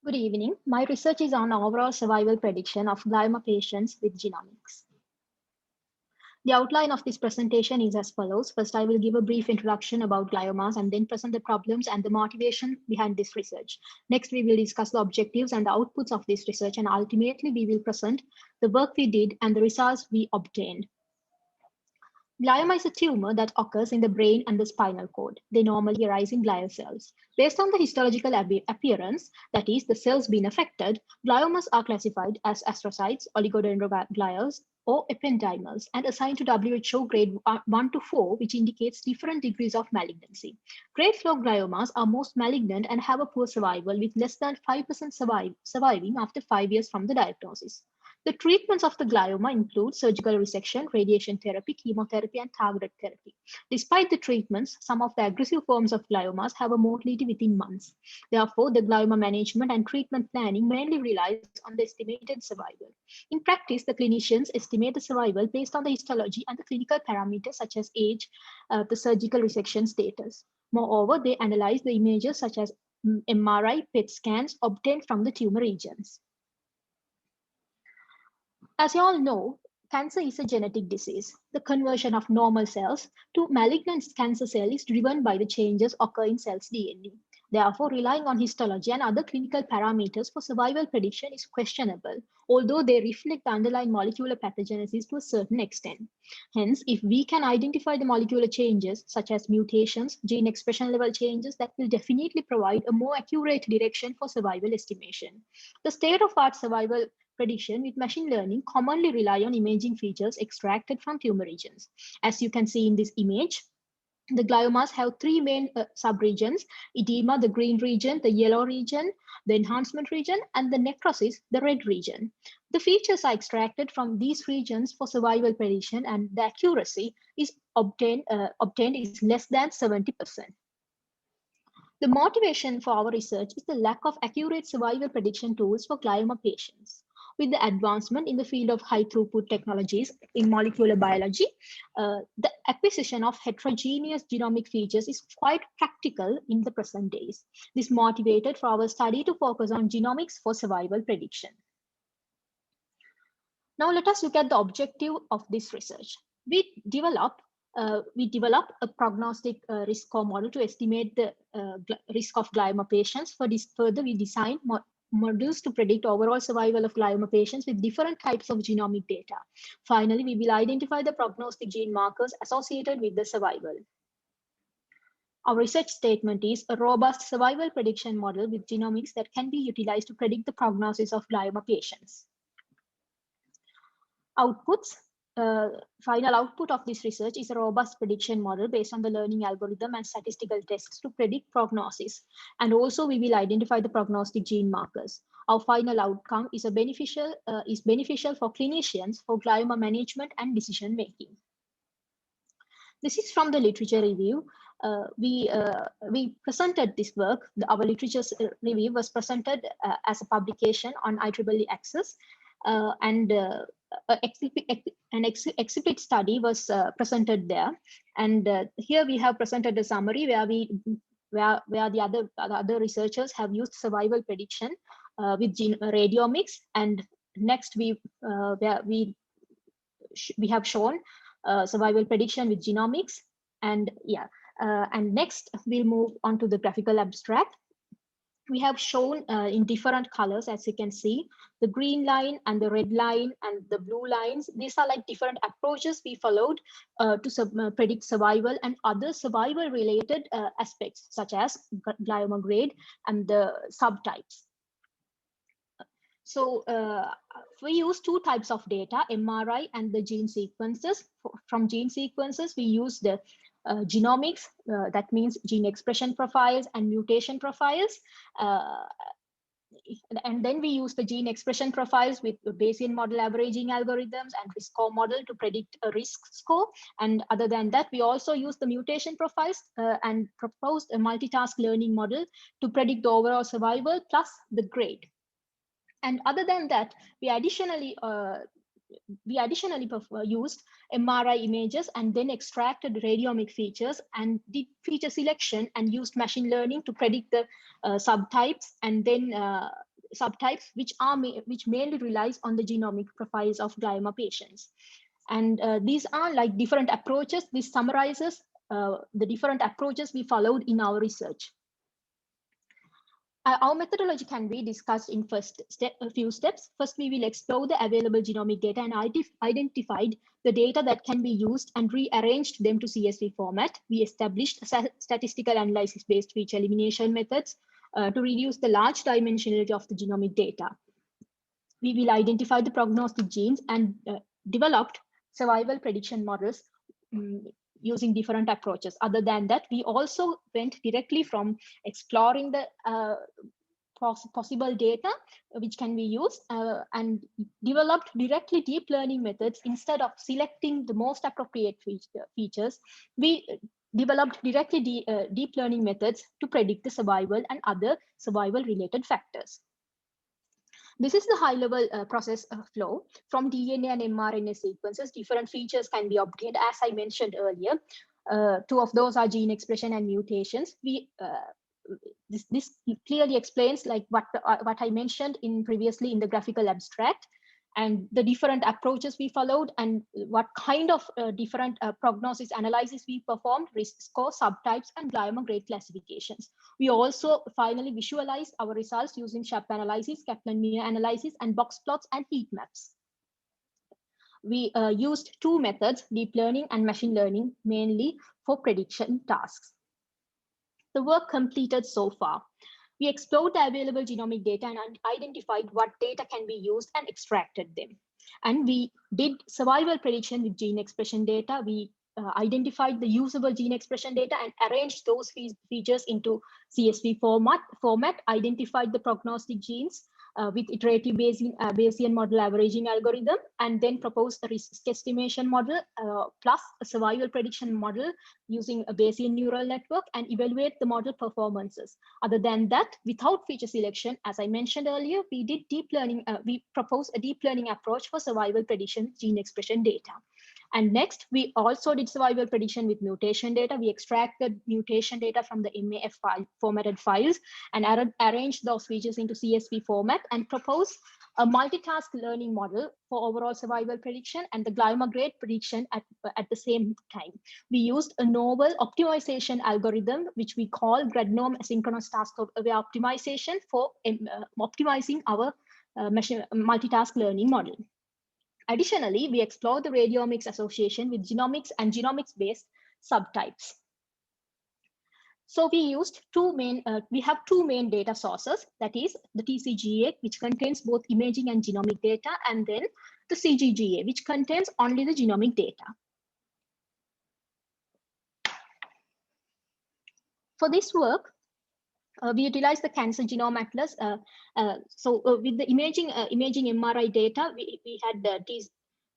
Good evening. My research is on overall survival prediction of glioma patients with genomics. The outline of this presentation is as follows. First, I will give a brief introduction about gliomas and then present the problems and the motivation behind this research. Next, we will discuss the objectives and the outputs of this research, and ultimately we will present the work we did and the results we obtained. Glioma is a tumor that occurs in the brain and the spinal cord. They normally arise in glial cells. Based on the histological appearance, that is, the cells being affected, gliomas are classified as astrocytes, oligodendroglials, or ependymals, and assigned to WHO grade 1 to 4, which indicates different degrees of malignancy. Grade 4 gliomas are most malignant and have a poor survival, with less than 5% surviving after 5 years from the diagnosis. The treatments of the glioma include surgical resection, radiation therapy, chemotherapy, and targeted therapy. Despite the treatments, some of the aggressive forms of gliomas have a mortality within months. Therefore, the glioma management and treatment planning mainly relies on the estimated survival. In practice, the clinicians estimate the survival based on the histology and the clinical parameters such as age, the surgical resection status. Moreover, they analyze the images such as MRI, PET scans obtained from the tumor regions. As you all know, cancer is a genetic disease. The conversion of normal cells to malignant cancer cell is driven by the changes occurring in cells' DNA. Therefore, relying on histology and other clinical parameters for survival prediction is questionable, although they reflect the underlying molecular pathogenesis to a certain extent. Hence, if we can identify the molecular changes, such as mutations, gene expression level changes, that will definitely provide a more accurate direction for survival estimation. The state-of-art survival prediction with machine learning commonly rely on imaging features extracted from tumor regions. As you can see in this image, the gliomas have three main subregions: edema, the green region, the yellow region, the enhancement region, and the necrosis, the red region. The features are extracted from these regions for survival prediction, and the accuracy is obtained is less than 70%. The motivation for our research is the lack of accurate survival prediction tools for glioma patients. With the advancement in the field of high throughput technologies in molecular biology, the acquisition of heterogeneous genomic features is quite practical in the present days. This motivated for our study to focus on genomics for survival prediction. Now let us look at the objective of this research. We develop a prognostic risk score model to estimate the risk of glioma patients. Further, we designed models to predict overall survival of glioma patients with different types of genomic data. Finally, we will identify the prognostic gene markers associated with the survival. Our research statement is a robust survival prediction model with genomics that can be utilized to predict the prognosis of glioma patients. Outputs. Final output of this research is a robust prediction model based on the learning algorithm and statistical tests to predict prognosis. And also we will identify the prognostic gene markers. Our final outcome is beneficial for clinicians for glioma management and decision making. This is from the literature review. We presented this work. Our literature review was presented as a publication on IEEE Access, and an exhibit study was presented there. And here we have presented a summary where the other researchers have used survival prediction with radiomics. And next we have shown survival prediction with genomics. And and next we'll move on to the graphical abstract. We have shown in different colors, as you can see, the green line and the red line and the blue lines. These are like different approaches we followed to predict survival and other survival related aspects, such as glioma grade and the subtypes. So we use two types of data, MRI and the gene sequences. From gene sequences, we use the genomics, that means gene expression profiles and mutation profiles. And then we use the gene expression profiles with the Bayesian model averaging algorithms and risk score model to predict a risk score. And other than that, we also use the mutation profiles and proposed a multitask learning model to predict the overall survival plus the grade. And other than that, we additionally used MRI images and then extracted radiomic features and did feature selection and used machine learning to predict the subtypes, and then subtypes which mainly relies on the genomic profiles of glioma patients. And these are like different approaches. This summarizes the different approaches we followed in our research. Our methodology can be discussed in a few steps. First, we will explore the available genomic data and identified the data that can be used and rearranged them to CSV format. We established statistical analysis-based feature elimination methods to reduce the large dimensionality of the genomic data. We will identify the prognostic genes and developed survival prediction models using different approaches. Other than that, we also went directly from exploring the possible data which can be used and developed directly deep learning methods. Instead of selecting the most appropriate features, we developed directly deep learning methods to predict the survival and other survival related factors. This is the high-level process flow. From DNA and mRNA sequences, different features can be obtained. As I mentioned earlier, two of those are gene expression and mutations. This clearly explains like what I mentioned previously in the graphical abstract, and the different approaches we followed and what kind of different prognosis analysis we performed, risk score, subtypes, and glioma grade classifications. We also finally visualized our results using SHAP analysis, Kaplan-Meier analysis, and box plots and heat maps. We used two methods, deep learning and machine learning, mainly for prediction tasks. The work completed so far. We explored the available genomic data and identified what data can be used and extracted them. And we did survival prediction with gene expression data. We identified the usable gene expression data and arranged those features into CSV format, identified the prognostic genes with iterative Bayesian model averaging algorithm, and then proposed a risk estimation model plus a survival prediction model using a Bayesian neural network and evaluate the model performances. Other than that, without feature selection, as I mentioned earlier, we did deep learning. We proposed a deep learning approach for survival prediction gene expression data. And next, we also did survival prediction with mutation data. We extracted mutation data from the MAF formatted files and arranged those features into CSV format and proposed a multitask learning model for overall survival prediction and the glioma grade prediction at the same time. We used a novel optimization algorithm, which we call GradNorm asynchronous task aware optimization for optimizing our multitask learning model. Additionally, we explore the radiomics association with genomics and genomics-based subtypes. So we used we have two main data sources, that is the TCGA, which contains both imaging and genomic data, and then the CGGA, which contains only the genomic data. For this work, we utilized the Cancer Genome Atlas. With the imaging MRI data, we had the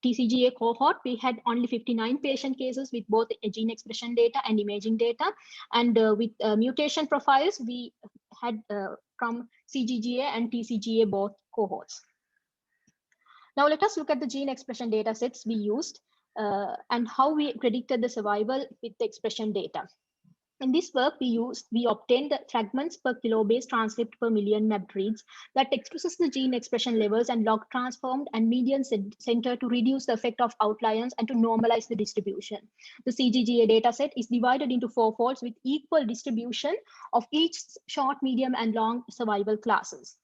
TCGA cohort. We had only 59 patient cases with both gene expression data and imaging data. And with mutation profiles, we had from CGGA and TCGA both cohorts. Now let us look at the gene expression data sets we used and how we predicted the survival with the expression data. In this work, we obtained the fragments per kilobase transcript per million mapped reads that expresses the gene expression levels and log transformed and median center to reduce the effect of outliers and to normalize the distribution. The CGGA dataset is divided into 4 folds with equal distribution of each short, medium, and long survival classes.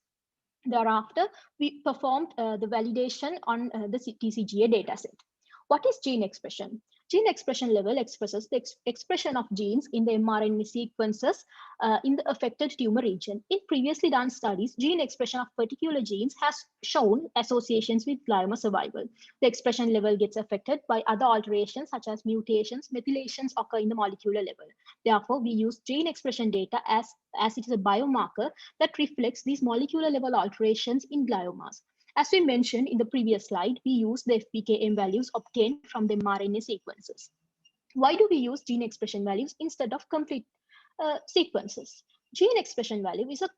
Thereafter, we performed the validation on the TCGA dataset. What is gene expression? Gene expression level expresses the expression of genes in the mRNA sequences in the affected tumor region. In previously done studies, gene expression of particular genes has shown associations with glioma survival. The expression level gets affected by other alterations such as mutations, methylations occur in the molecular level. Therefore, we use gene expression data as it is a biomarker that reflects these molecular level alterations in gliomas. As we mentioned in the previous slide, we use the FPKM values obtained from the mRNA sequences. Why do we use gene expression values instead of complete sequences? Gene expression value is a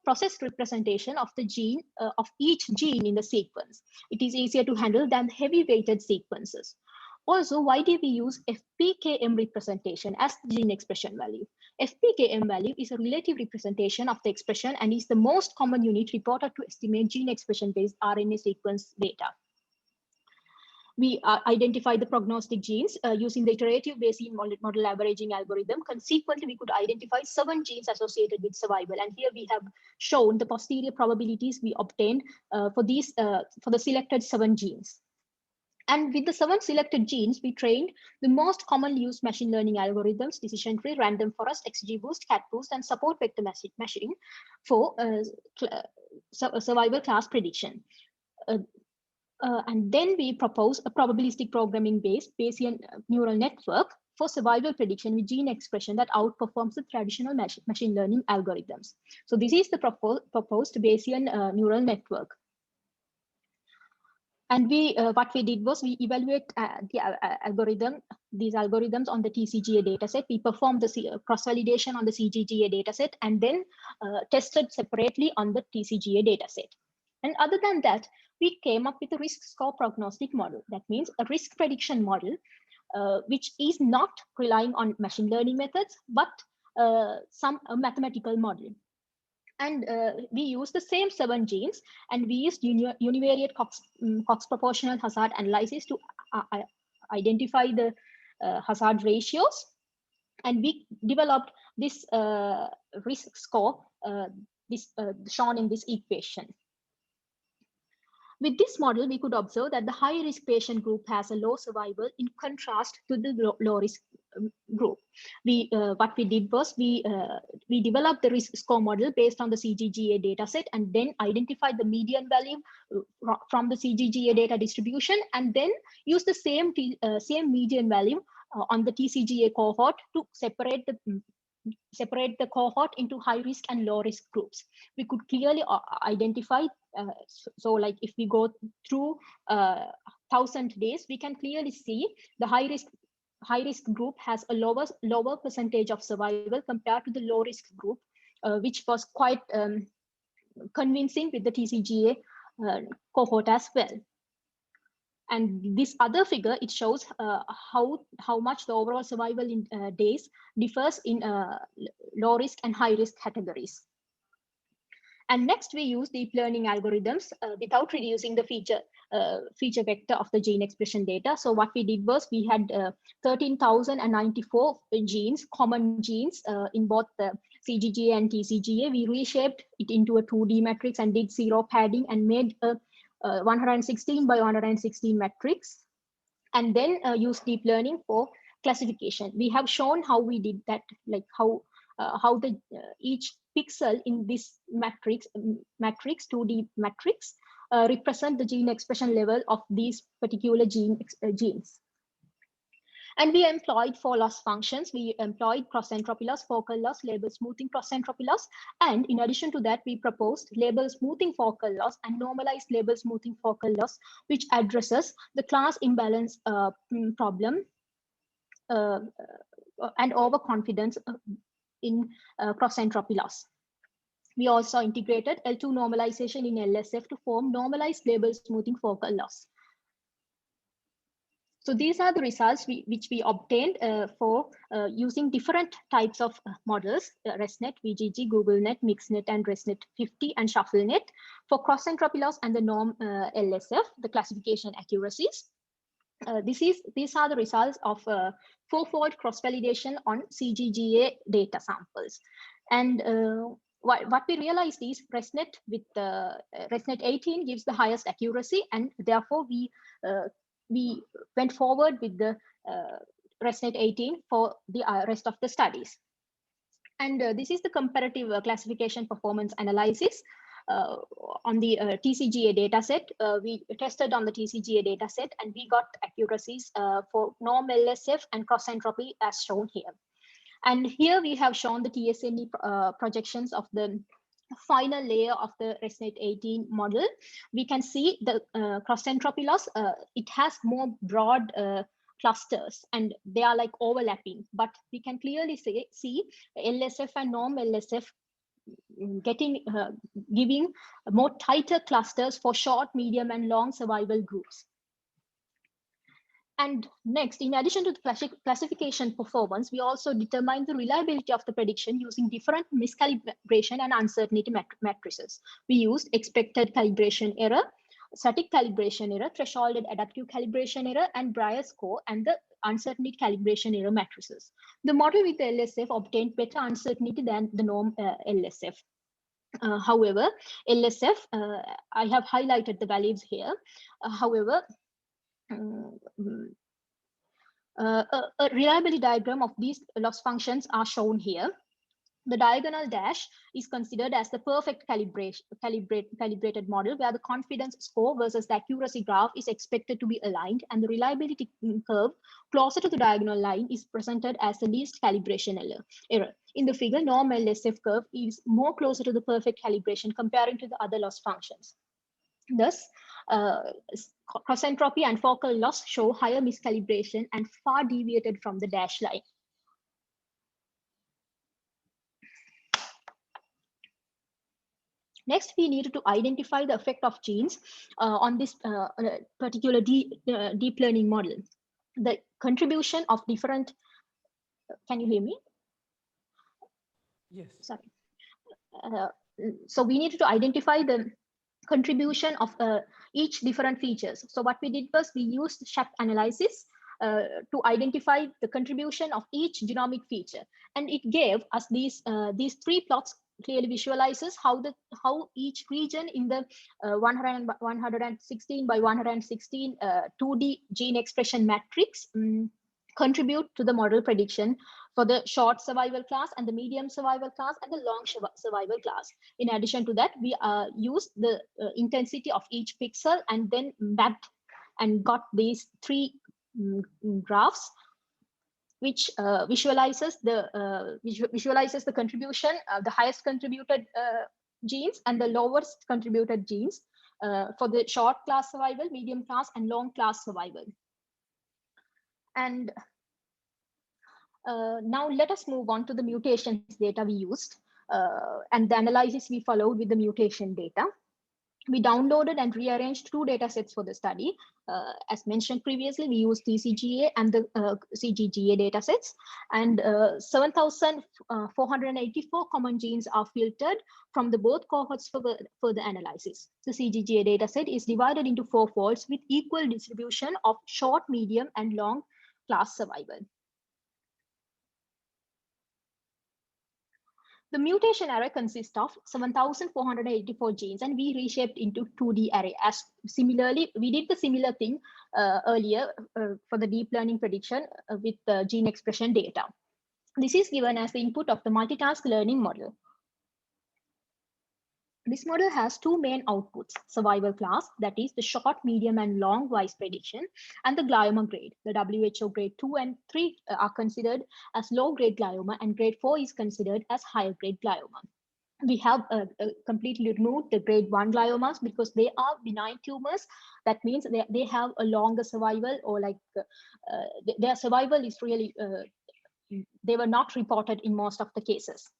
processed representation of the gene of each gene in the sequence. It is easier to handle than heavy weighted sequences. Also, why do we use FPKM representation as the gene expression value? FPKM value is a relative representation of the expression and is the most common unit reported to estimate gene expression-based RNA sequence data. We identify the prognostic genes using the iterative Bayesian model averaging algorithm. Consequently, we could identify 7 genes associated with survival. And here we have shown the posterior probabilities we obtained for the selected 7 genes. And with the 7 selected genes, we trained the most commonly used machine learning algorithms, decision tree, random forest, XGBoost, CatBoost, and support vector measuring for survival class prediction. And then we propose a probabilistic programming-based Bayesian neural network for survival prediction with gene expression that outperforms the traditional machine learning algorithms. So this is the proposed Bayesian neural network. And what we did was we evaluate these algorithms on the TCGA dataset. We performed the cross-validation on the CGGA dataset and then tested separately on the TCGA dataset. And other than that, we came up with a risk score prognostic model. That means a risk prediction model, which is not relying on machine learning methods, but a mathematical model. And we used the same 7 genes, and we used univariate Cox proportional hazard analysis to identify the hazard ratios. And we developed this risk score, shown in this equation. With this model, we could observe that the high-risk patient group has a low survival in contrast to the low-risk group. What we did was we developed the risk score model based on the CGGA dataset and then identified the median value from the CGGA data distribution and then used the same median value on the TCGA cohort to separate the cohort into high risk and low risk groups. We could clearly identify, so like if we go through 1,000 days, we can clearly see the high risk group has a lower percentage of survival compared to the low risk group, which was quite convincing with the TCGA cohort as well. And this other figure, it shows how much the overall survival in days differs in low risk and high risk categories. And next, we use deep learning algorithms without reducing the feature vector of the gene expression data. So what we did was we had 13,094 genes, common genes in both the CGGA and TCGA. We reshaped it into a 2D matrix and did zero padding and made a 116 by 116 matrix, and then use deep learning for classification. We have shown how we did that, like how each pixel in this matrix 2D matrix represent the gene expression level of these particular genes. And we employed 4 loss functions. We employed cross-entropy loss, focal loss, label smoothing cross-entropy loss. And in addition to that, we proposed label smoothing focal loss and normalized label smoothing focal loss, which addresses the class imbalance problem and overconfidence in cross-entropy loss. We also integrated L2 normalization in LSF to form normalized label smoothing focal loss. So these are the results which we obtained for using different types of models, ResNet, VGG, GoogleNet, MixNet, and ResNet 50 and ShuffleNet for cross-entropy loss and the norm LSF, the classification accuracies. These are the results of 4-fold cross-validation on CGGA data samples. And what we realized is ResNet with ResNet 18 gives the highest accuracy, and therefore we went forward with the ResNet 18 for the rest of the studies. And this is the comparative classification performance analysis on the TCGA dataset. We tested on the TCGA dataset and we got accuracies for norm LSF and cross entropy as shown here. And here we have shown the TSNE projections of the final layer of the ResNet 18 model. We can see the cross entropy loss. It has more broad clusters and they are like overlapping, but we can clearly see LSF and norm LSF giving more tighter clusters for short, medium, and long survival groups. And next, in addition to the classification performance, we also determine the reliability of the prediction using different miscalibration and uncertainty matrices. We used expected calibration error, static calibration error, thresholded adaptive calibration error, and Brier score, and the uncertainty calibration error matrices. The model with the LSF obtained better uncertainty than the norm LSF. However, LSF, I have highlighted the values here. However, a reliability diagram of these loss functions are shown here. The diagonal dash is considered as the perfect calibrated model where the confidence score versus the accuracy graph is expected to be aligned, and the reliability curve closer to the diagonal line is presented as the least calibration error. In the figure, norm LSF curve is more closer to the perfect calibration comparing to the other loss functions. Thus, cross entropy and focal loss show higher miscalibration and far deviated from the dash line. Next, we needed to identify the effect of genes on this particular deep learning model. The contribution of different, can you hear me? Yes. Sorry. So we needed to identify the contribution of each different features. So what we did was we used SHAP analysis to identify the contribution of each genomic feature, and it gave us these three plots. Clearly visualizes how each region in the 116 by 116 2D gene expression matrix contribute to the model prediction for the short survival class and the medium survival class and the long survival class. In addition to that, we used the intensity of each pixel and then mapped and got these three graphs, which visualizes the contribution, the highest contributed genes and the lowest contributed genes for the short class survival, medium class, and long class survival. And now let us move on to the mutations data we used and the analysis we followed with the mutation data. We downloaded and rearranged two data sets for the study. As mentioned previously, we used TCGA and the CGGA data sets, and 7,484 common genes are filtered from the both cohorts for the analysis. The CGGA data set is divided into 4 folds with equal distribution of short, medium, and long class survival. The mutation array consists of 7,484 genes, and we reshaped into 2D array. As similarly, we did the similar thing earlier for the deep learning prediction with the gene expression data. This is given as the input of the multitask learning model. This model has two main outputs: survival class, that is the short, medium, and long wise prediction, and the glioma grade. The WHO grade 2 and 3 are considered as low grade glioma, and grade 4 is considered as higher grade glioma. We have completely removed the grade 1 gliomas because they are benign tumors. That means they have a longer survival, or like their survival is really, they were not reported in most of the cases.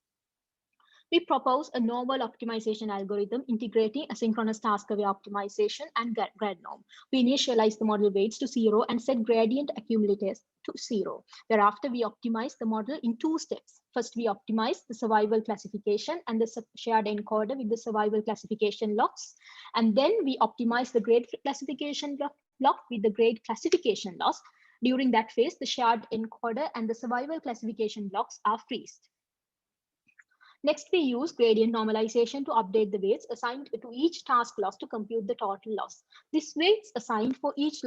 We propose a novel optimization algorithm integrating asynchronous task-aware optimization and grad norm. We initialize the model weights to 0 and set gradient accumulators to 0. Thereafter, we optimize the model in 2 steps. First, we optimize the survival classification and the shared encoder with the survival classification locks. And then we optimize the grade classification lock with the grade classification loss. During that phase, the shared encoder and the survival classification locks are freezed. Next, we use gradient normalization to update the weights assigned to each task loss to compute the total loss. These weights assigned for each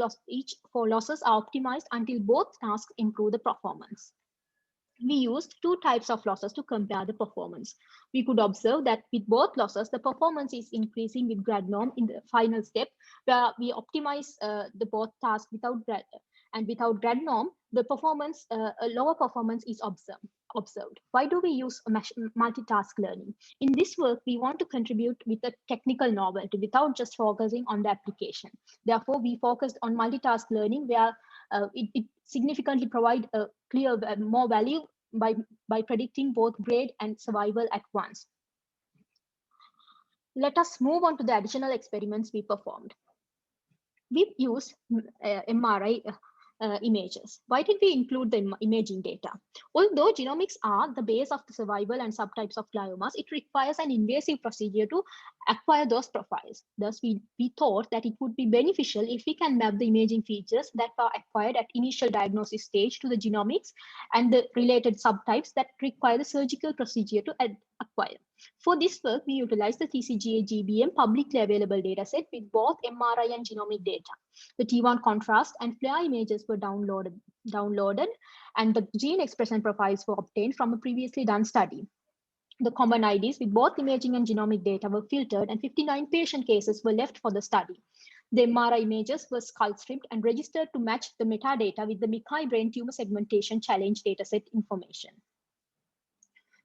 four losses are optimized until both tasks improve the performance. We used 2 types of losses to compare the performance. We could observe that with both losses, the performance is increasing with grad norm in the final step, where we optimize the both tasks without grad, and without grad norm, the performance, a lower performance is observed. Why do we use multitask learning? In this work, we want to contribute with a technical novelty without just focusing on the application. Therefore, we focused on multitask learning, where it significantly provides a clear more value by predicting both grade and survival at once. Let us move on to the additional experiments we performed. We used MRI images. Why did we include the imaging data? Although genomics are the base of the survival and subtypes of gliomas, it requires an invasive procedure to acquire those profiles. Thus, we thought that it would be beneficial if we can map the imaging features that are acquired at initial diagnosis stage to the genomics and the related subtypes that require the surgical procedure to acquire. For this work, we utilized the TCGA GBM publicly available dataset with both MRI and genomic data. The T1 contrast and FLAIR images were downloaded, and the gene expression profiles were obtained from a previously done study. The common IDs with both imaging and genomic data were filtered, and 59 patient cases were left for the study. The MRI images were skull stripped and registered to match the metadata with the MICAI brain tumor segmentation challenge dataset information.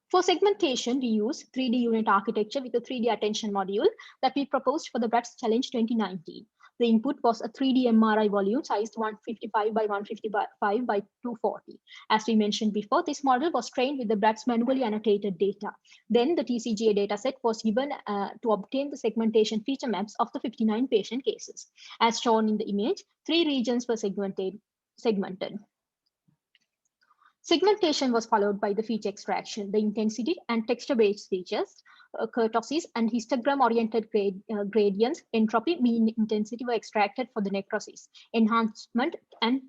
For segmentation, we use 3D unit architecture with a 3D attention module that we proposed for the BRATS Challenge 2019. The input was a 3D MRI volume sized 155 by 155 by 240. As we mentioned before, this model was trained with the BRATS manually annotated data. Then the TCGA dataset was given to obtain the segmentation feature maps of the 59 patient cases. As shown in the image, 3 regions were segmented. Segmentation was followed by the feature extraction, the intensity and texture-based features, kurtosis and histogram-oriented gradients, entropy, mean intensity were extracted for the necrosis, enhancement, and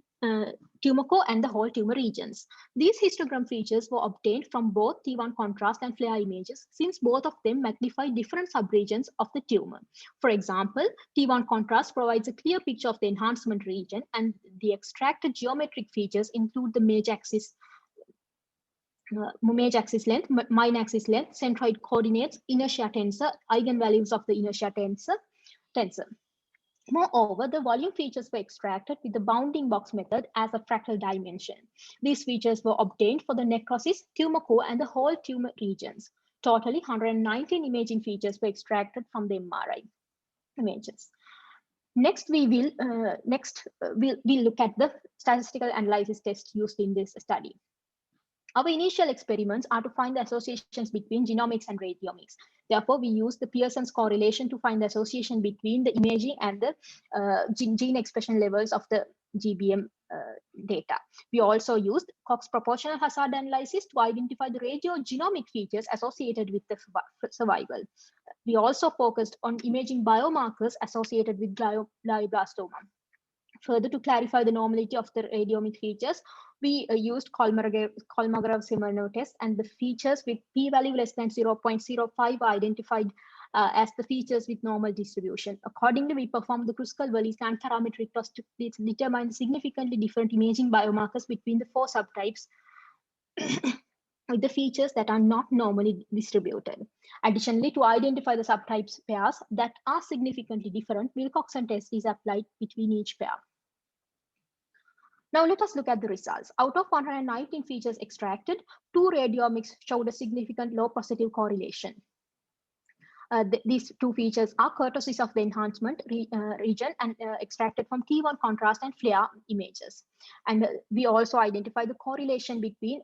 tumor core and the whole tumor regions. These histogram features were obtained from both T1 contrast and FLAIR images, since both of them magnify different subregions of the tumor. For example, T1 contrast provides a clear picture of the enhancement region, and the extracted geometric features include the MAGE axis length, mine axis length, centroid coordinates, inertia tensor, eigenvalues of the inertia tensor. Moreover, the volume features were extracted with the bounding box method as a fractal dimension. These features were obtained for the necrosis, tumor core, and the whole tumor regions. Totally, 119 imaging features were extracted from the MRI images. Next, we'll look at the statistical analysis test used in this study. Our initial experiments are to find the associations between genomics and radiomics. Therefore, we use the Pearson's correlation to find the association between the imaging and the gene expression levels of the GBM data. We also used Cox proportional hazard analysis to identify the radiogenomic features associated with the survival. We also focused on imaging biomarkers associated with glioblastoma. Further, to clarify the normality of the radiomic features, we used Kolmogorov-Smirnov test, and the features with p-value less than 0.05 are identified as the features with normal distribution. Accordingly, we performed the Kruskal-Wallis and parametric test to determine significantly different imaging biomarkers between the 4 subtypes with the features that are not normally distributed. Additionally, to identify the subtypes pairs that are significantly different, Wilcoxon test is applied between each pair. Now let us look at the results. Out of 119 features extracted, 2 radiomics showed a significant low positive correlation. These 2 features are kurtosis of the enhancement region and extracted from T1 contrast and FLAIR images. And we also identified the correlation between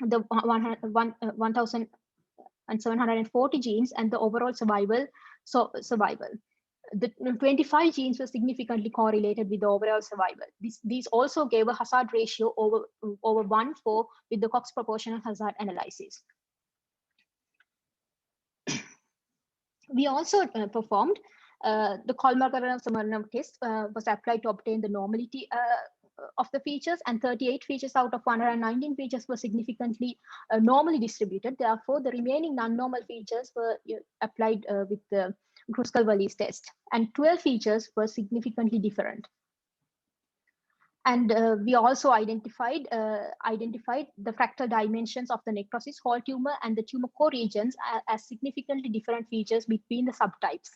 the 1,740 genes and the overall survival. The 25 genes were significantly correlated with the overall survival. These also gave a hazard ratio over 1:4 with the Cox proportional hazard analysis. We also performed the Kolmogorov-Smirnov test was applied to obtain the normality of the features, and 38 features out of 119 features were significantly normally distributed. Therefore, the remaining non-normal features were applied with the Kruskal-Wallis test, and 12 features were significantly different. And we also identified the fractal dimensions of the necrosis, whole tumor, and the tumor core regions as significantly different features between the subtypes.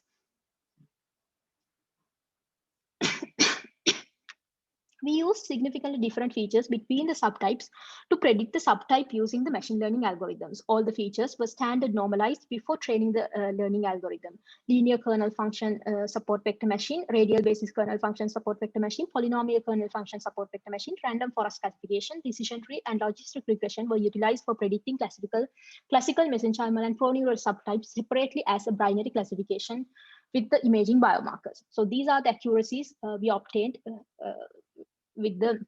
We used significantly different features between the subtypes to predict the subtype using the machine learning algorithms. All the features were standard normalized before training the learning algorithm. Linear kernel function support vector machine, radial basis kernel function support vector machine, polynomial kernel function support vector machine, random forest classification, decision tree, and logistic regression were utilized for predicting classical mesenchymal and proneural subtypes separately as a binary classification with the imaging biomarkers. So these are the accuracies we obtained with the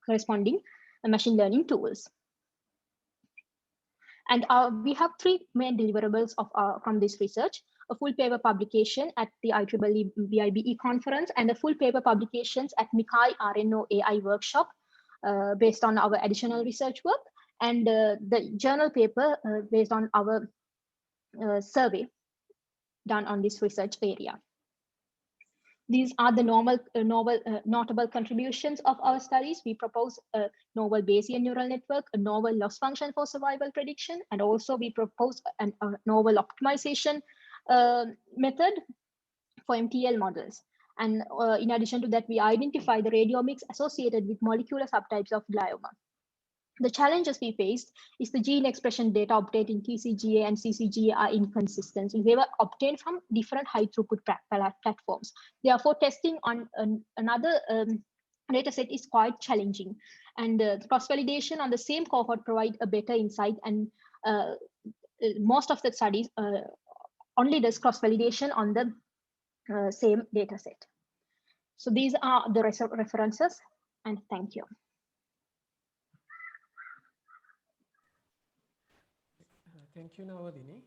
corresponding machine learning tools. And we have three main deliverables from this research: a full paper publication at the IEEE BIBE conference, and a full paper publications at MICAI RNO AI workshop based on our additional research work, and the journal paper based on our survey done on this research area. These are the notable contributions of our studies. We propose a novel Bayesian neural network, a novel loss function for survival prediction, and also we propose a novel optimization method for MTL models. And in addition to that, we identify the radiomics associated with molecular subtypes of glioma. The challenges we faced is the gene expression data obtained in TCGA and CCGA are inconsistent. They were obtained from different high throughput platforms. Therefore, testing on another data set is quite challenging. And the cross-validation on the same cohort provide a better insight, and most of the studies only does cross-validation on the same data set. So these are the references, and thank you. Thank you, Nawadini.